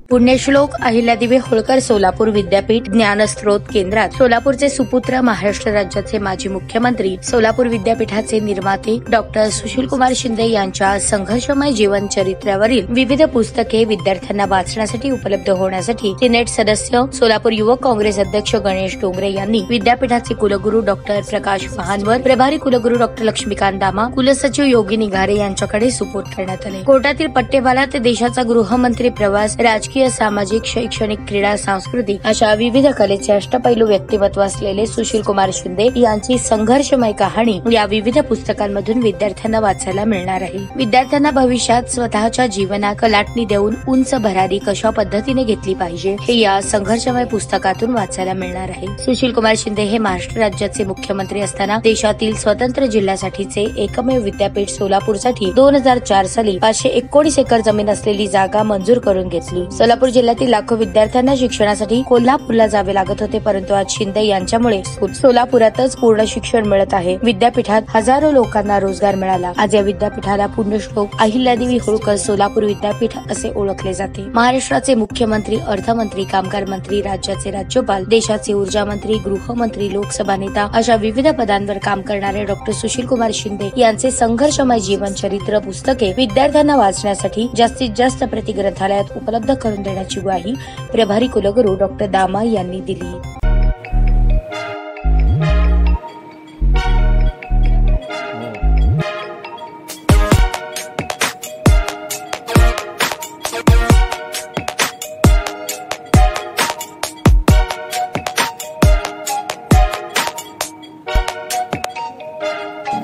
पुण्यश्लोक अहिल्यादेवी होळकर सोलापूर विद्यापीठ ज्ञानस्रोत केंद्रात सोलापूरचे सुपुत्र, महाराष्ट्र राज्याचे माजी मुख्यमंत्री, सोलापूर विद्यापीठाचे निर्माते डॉक्टर सुशीलकुमार शिंदे यांच्या संघर्षमय जीवन चरित्रावरील विविध पुस्तके विद्यार्थ्यांना वाचण्यासाठी उपलब्ध होण्यासाठी सिनेट सदस्य, सोलापूर युवक काँग्रेस अध्यक्ष गणेश डोंगरे यांनी विद्यापीठाचे कुलगुरू डॉक्टर प्रकाश महानवर, प्रभारी कुलगुरू डॉक्टर लक्ष्मीकांत दामा, कुलसचिव योगिनी घारे यांच्याकडे सुपूर्द करण्यात आले। कोर्टातील पट्टेवाला ते देशाचा गृहमंत्री प्रवास, राजकीय, सामाजिक, शैक्षणिक, क्रीडा, सांस्कृतिक अशा विविध कलेचे अष्टपैलू व्यक्तिमत्व असलेले सुशीलकुमार शिंदे यांची संघर्षमय कहाणी या विविध पुस्तकांमधून विद्यार्थ्यांना वाचायला मिळणार आहे। विद्यार्थ्यांना भविष्यात स्वतःच्या जीवनात कलाटणी देऊन उंच भरारी कशा पद्धतीने घेतली पाहिजे हे या संघर्षमय पुस्तकातून वाचायला मिळणार आहे। सुशीलकुमार शिंदे हे महाराष्ट्र राज्याचे मुख्यमंत्री असताना देशातील स्वतंत्र जिल्ह्यासाठीचे एकमेव विद्यापीठ सोलापूरसाठी 2004 साली 519 एकर जमीन असलेली जागा मंजूर करून घेतली। सोलापूर जिल्ह्यातील लाखो विद्यार्थ्यांना शिक्षणासाठी कोल्हापूरला जावे लागत होते, परंतु आज शिंदे यांच्यामुळे सोलापुरातच पूर्ण शिक्षण मिळत आहे। विद्यापीठात हजारो लोकांना रोजगार मिळाला। आज या विद्यापीठाला पुण्यश्लोक अहिल्यादेवी होळकर सोलापूर विद्यापीठ असे ओळखले जाते। महाराष्ट्राचे मुख्यमंत्री, अर्थमंत्री, कामगार मंत्री, राज्याचे राज्यपाल, देशाचे ऊर्जा मंत्री, गृहमंत्री, लोकसभा नेता अशा विविध पदांवर काम करणारे डॉक्टर सुशीलकुमार शिंदे यांचे संघर्षमय जीवन चरित्र पुस्तके विद्यार्थ्यांना वाचण्यासाठी जास्तीत जास्त प्रति ग्रंथालयात उपलब्ध करून देण्याची ग्वाही प्रभारी कुलगुरू डॉक्टर दामा यांनी दिली।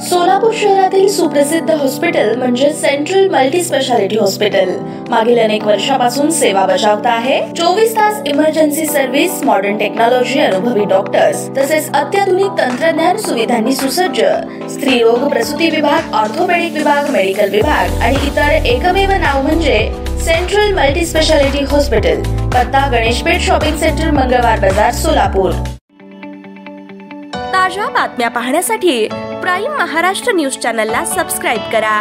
सोलापूर शहरातील सुप्रसिद्ध हॉस्पिटल म्हणजे सेंट्रल मल्टी स्पेशालिटी हॉस्पिटल मागील अनेक वर्षापासून सेवा बजावत आहे। 24 तास इमर्जन्सी सर्व्हिस, मॉडर्न टेक्नॉलॉजी, अनुभवी डॉक्टर्स तसेच अत्याधुनिक तंत्रज्ञान सुविधांनी सुसज्ज स्त्रीरोग प्रसूती विभाग, ऑर्थोपेडिक विभाग, मेडिकल विभाग आणि इतर एकमेव नाव म्हणजे सेंट्रल मल्टी स्पेशालिटी हॉस्पिटल। पत्ता गणेशपेठ शॉपिंग सेंटर, मंगळवार बाजार, सोलापूर। ताज्या बातम्या पाहण्यासाठी प्राईम महाराष्ट्र न्यूज चॅनलला सबस्क्राईब करा।